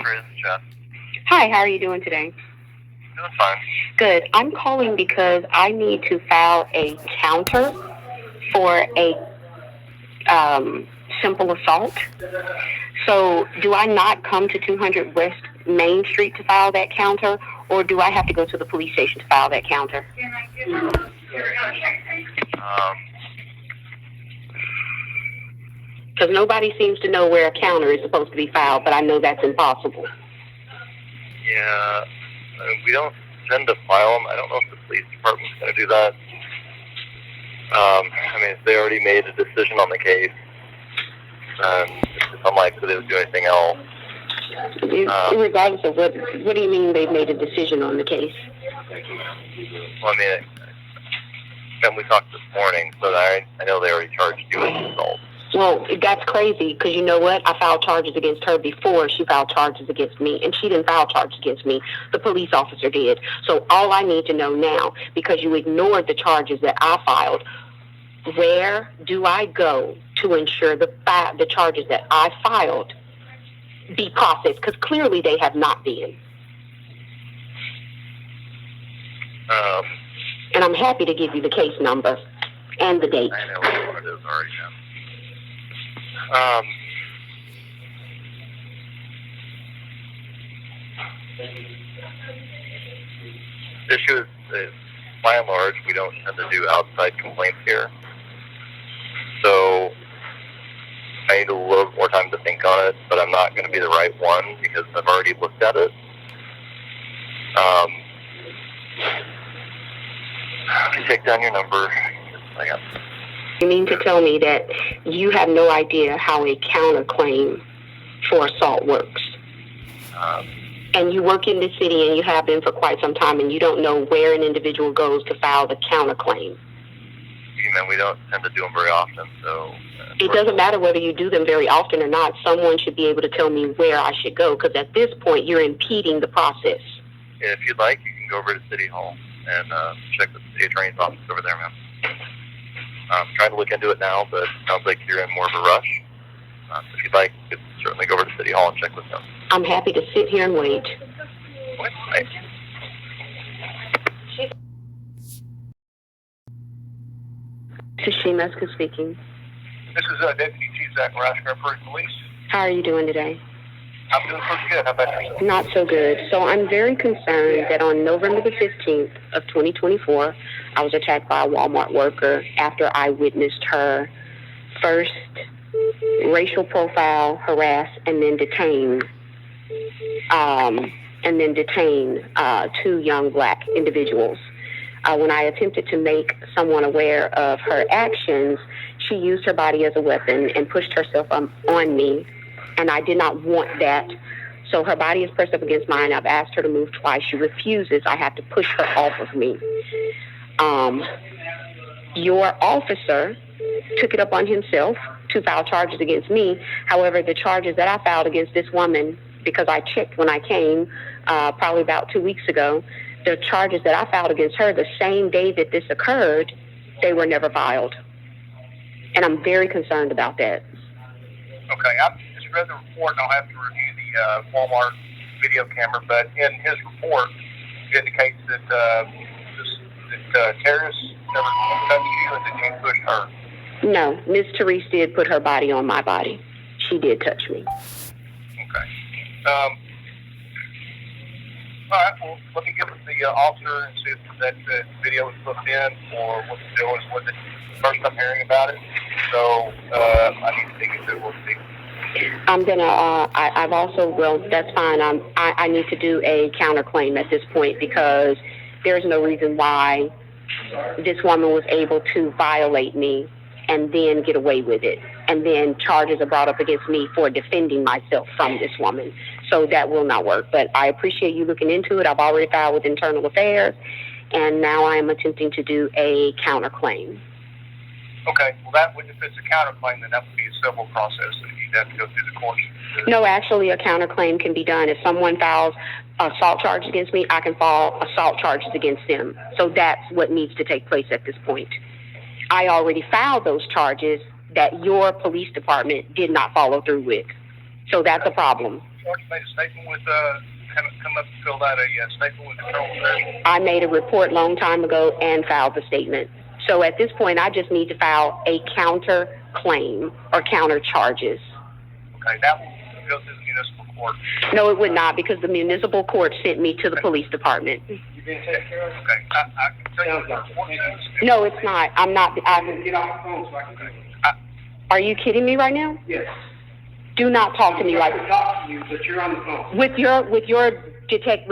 Prairie, Jeff. Hi, how are you doing today? Doing fine. Good. I'm calling because I need to file a counter for a simple assault. So do I not come to 200 West Main Street to file that counter, or do I have to go to the police station to file that counter? Because nobody seems to know where a counter is supposed to be filed, but I know that's impossible. Yeah, we don't tend to file them. I don't know if the police department's going to do that. If they already made a decision on the case, it's unlikely they would do anything else. Regardless of what do you mean they've made a decision on the case? Well, we talked this morning, so I know they already charged you with assault. Well, that's crazy, because you know what? I filed charges against her before she filed charges against me, and she didn't file charges against me. The police officer did. So all I need to know now, because you ignored the charges that I filed, where do I go to ensure the charges that I filed be processed? Because clearly they have not been. And I'm happy to give you the case number and the date. I know what it is already now. The issue is, by and large, we don't tend to do outside complaints here. So I need a little more time to think on it, but I'm not going to be the right one because I've already looked at it. Let me take down your number. You mean to tell me that you have no idea how a counterclaim for assault works? And you work in the city, and you have been for quite some time, and you don't know where an individual goes to file the counterclaim? We don't tend to do them very often, so... It doesn't matter whether you do them very often or not. Someone should be able to tell me where I should go, because at this point, you're impeding the process. Yeah, if you'd like, you can go over to City Hall and check with the city attorney's office over there, ma'am. I'm trying to look into it now, but it sounds like you're in more of a rush. If you'd like, you could certainly go over to City Hall and check with them. I'm happy to sit here and wait. Right. This is Shemeska speaking. This is Deputy Chief Zach Rasker, Prairie Police. How are you doing today? I'm doing pretty good. How about yourself? Not so good. So I'm very concerned that on November the 15th of 2024, I was attacked by a Walmart worker after I witnessed her first racial profile, harass, and then detain two young black individuals. When I attempted to make someone aware of her actions, she used her body as a weapon and pushed herself on me, and I did not want that. So her body is pressed up against mine. I've asked her to move twice. She refuses. I have to push her off of me. Your officer took it upon himself to file charges against me. However, the charges that I filed against this woman, because I checked when I came probably about 2 weeks ago, the charges that I filed against her the same day that this occurred, they were never filed. And I'm very concerned about that. Okay, I've just read the report, and I'll have to review the Walmart video camera, but in his report, it indicates that terrorists never touched you and that you pushed her. No, Ms. Therese did put her body on my body. She did touch me. Okay. All right, well, let me get with the officer and see if that video was put in or what the deal is with it. First I'm hearing about it, so I need to dig into it. We'll see. I'm gonna. I've also. Well, that's fine. I need to do a counterclaim at this point because there's no reason why this woman was able to violate me and then get away with it, and then charges are brought up against me for defending myself from this woman. So that will not work. But I appreciate you looking into it. I've already filed with Internal Affairs, and now I am attempting to do a counterclaim. Okay, well, that would, if it's a counterclaim, then that would be a civil process, and you'd have to go through the courts. No, actually, a counterclaim can be done. If someone files assault charges against me, I can file assault charges against them. So that's what needs to take place at this point. I already filed those charges that your police department did not follow through with. So that's a problem. Sergeant made a statement with, haven't come up and filled out a statement with control there? I made a report long time ago and filed the statement. So at this point, I just need to file a counter claim or counter charges. Okay, that will go through the municipal court. No, it would not, because the municipal court sent me to the police department. Okay, I can tell you what the report says. No, it's not. I'm not. Get off the phone so I can do it. Are you kidding me right now? Yes. Do not talk to me like I can talk to you, but you're on the phone. with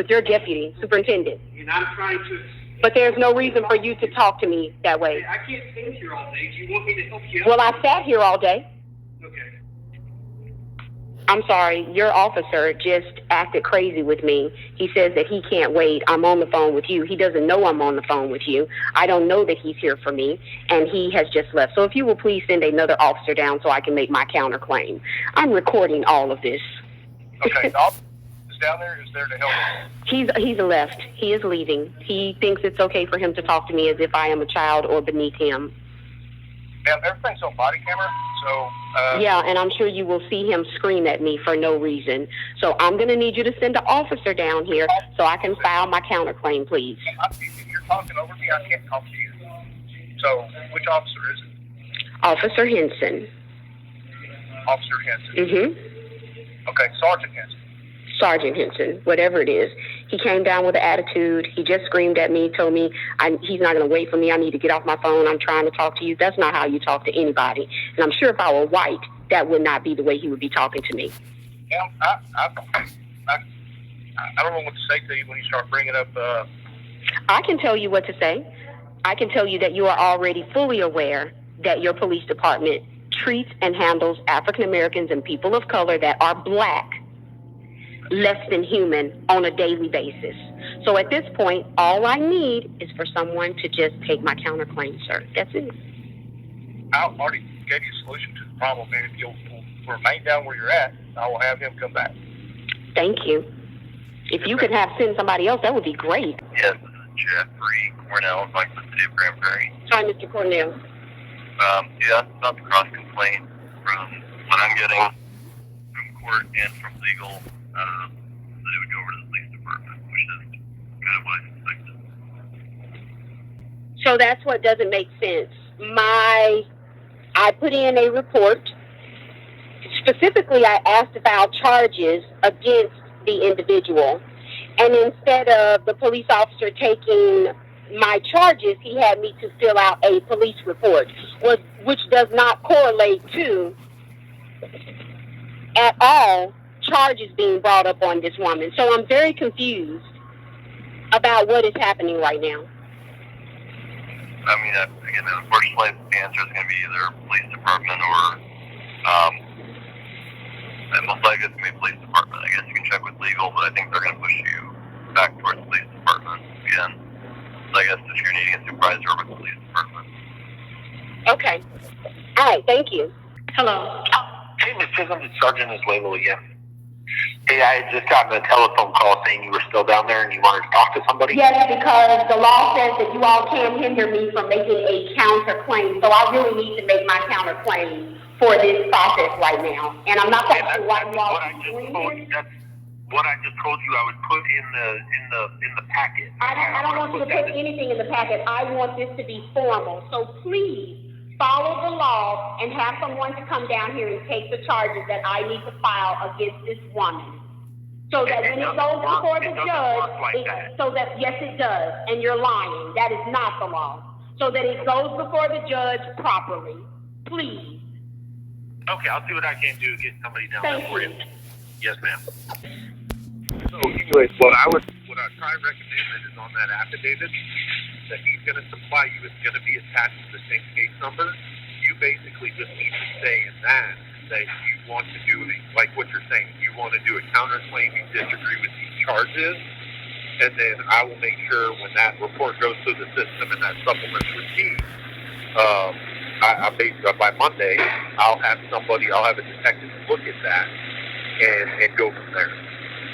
your deputy superintendent. And I'm trying to. But there's no reason for you to talk to me that way. I can't stand here all day. Do you want me to help you out? Well, I sat here all day. Okay. I'm sorry, your officer just acted crazy with me. He says that he can't wait. I'm on the phone with you. He doesn't know I'm on the phone with you. I don't know that he's here for me, and he has just left. So if you will please send another officer down so I can make my counterclaim. I'm recording all of this. Okay, the officer is down there, is there to help you. He's left. He is leaving. He thinks it's okay for him to talk to me as if I am a child or beneath him. Ma'am, everything's on body camera, so... Yeah, and I'm sure you will see him scream at me for no reason. So I'm going to need you to send an officer down here so I can file my counterclaim, please. You're talking over me, I can't talk to you. So, which officer is it? Officer Henson. Officer Henson. Mm-hmm. Okay, Sergeant Henson. Sergeant Henson, whatever it is. He came down with an attitude. He just screamed at me, told me he's not going to wait for me. I need to get off my phone. I'm trying to talk to you. That's not how you talk to anybody. And I'm sure if I were white, that would not be the way he would be talking to me. Yeah, I don't know what to say to you when you start bringing up... I can tell you what to say. I can tell you that you are already fully aware that your police department treats and handles African Americans and people of color that are black less than human on a daily basis. So at this point, all I need is for someone to just take my counterclaim, sir. That's it. I already gave you a solution to the problem, and if you'll remain down where you're at, I will have him come back. Thank you. If you could send somebody else, that would be great. Yes, this is Jeffrey Cornell, like the city of Grand Prairie. Hi, Mr. Cornell. Yeah, that's about the cross complaint from what I'm getting from court and from legal. That it would go over to the police department, which is kind of what I expected. So that's what doesn't make sense. I put in a report. Specifically, I asked to file charges against the individual. And instead of the police officer taking my charges, he had me to fill out a police report, which does not correlate to, at all, charges being brought up on this woman. So I'm very confused about what is happening right now. I mean, again, unfortunately, the answer is going to be either police department or, and most likely it's going to be police department. I guess you can check with legal, but I think they're going to push you back towards the police department again. So I guess if you're needing a supervisor over the police department. Okay. All right. Thank you. Hello. Hey, Miss Chisholm, it's Sergeant Azuelo again. Hey, I had just gotten a telephone call saying you were still down there and you wanted to talk to somebody. Yes, because the law says that you all can't hinder me from making a counterclaim. So I really need to make my counterclaim for this process right now. And I'm not quite sure why you all are doing this. That's what I just told you I would put in the packet. I don't want you to put anything in the packet. I want this to be formal. So please follow the law and have someone to come down here and take the charges that I need to file against this woman. So that when it goes before the judge, yes, it does. And you're lying. That is not the law. So that it goes before the judge properly. Please. Okay, I'll see what I can do to get somebody down there for you. Yes, ma'am. So anyway, what I try to recommend is on that affidavit that he's going to supply you is going to be attached to the same case number. You basically just need to say in that you want to do like what you're saying. You want to do a counterclaim. You disagree with these charges, and then I will make sure when that report goes through the system and that supplement's received, I basically by Monday I'll have a detective look at that and go from there.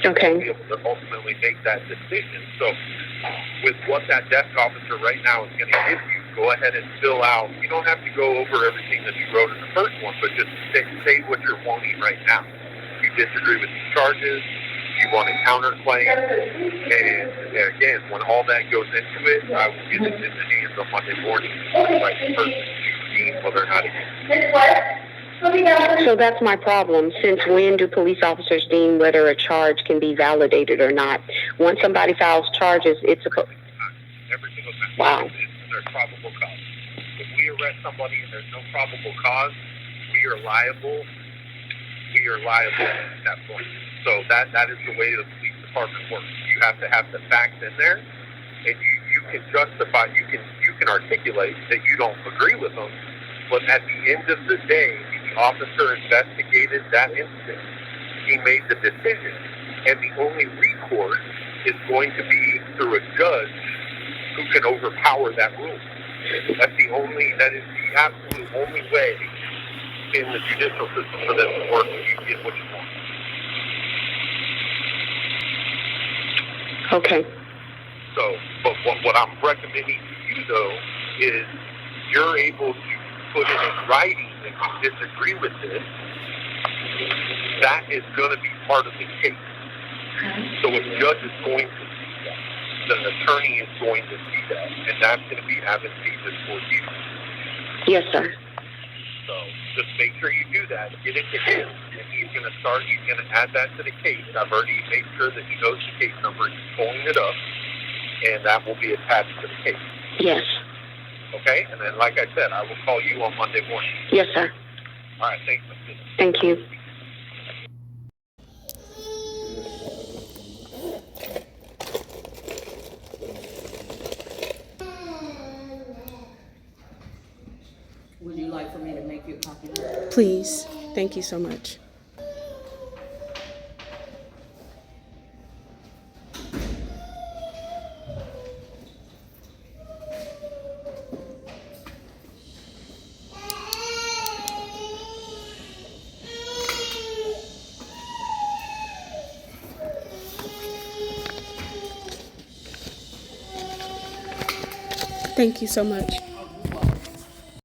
Okay. Be able to ultimately make that decision. So with what that desk officer right now is going to give you, go ahead and fill out. You don't have to go over everything that you wrote in the first one, but just say what you're wanting right now. You you disagree with the charges, you want to counterclaim, and again, when all that goes into it, I will get it in the hands on Monday morning, like the person to see whether or not it So that's my problem. Since when do police officers deem whether a charge can be validated or not? Once somebody files charges, it's supposed. every single time. Wow. There's probable cause. If we arrest somebody and there's no probable cause, we are liable. We are liable at that point. So that is the way the police department works. You have to have the facts in there, and you can justify. You can articulate that you don't agree with them, but at the end of the day, the officer investigated that incident. He made the decision, and the only recourse is going to be through a judge who can overpower that rule. That is the absolute only way in the judicial system for them to work and you get what you want. Okay. So, but what I'm recommending to you though is you're able to put it in writing if you disagree with this. That is going to be part of the case. So a judge is going to see that. The attorney is going to see that, and that's going to be advantageous for you. Yes, sir. So just make sure you do that. Get it to him, and he's going to add that to the case. I've already made sure that he knows the case number. He's pulling it up, and that will be attached to the case. Yes. Okay? And then, like I said, I will call you on Monday morning. Yes, sir. All right, thanks. Thank you. Would you like for me to make you a copy? Please. Thank you so much. Thank you so much.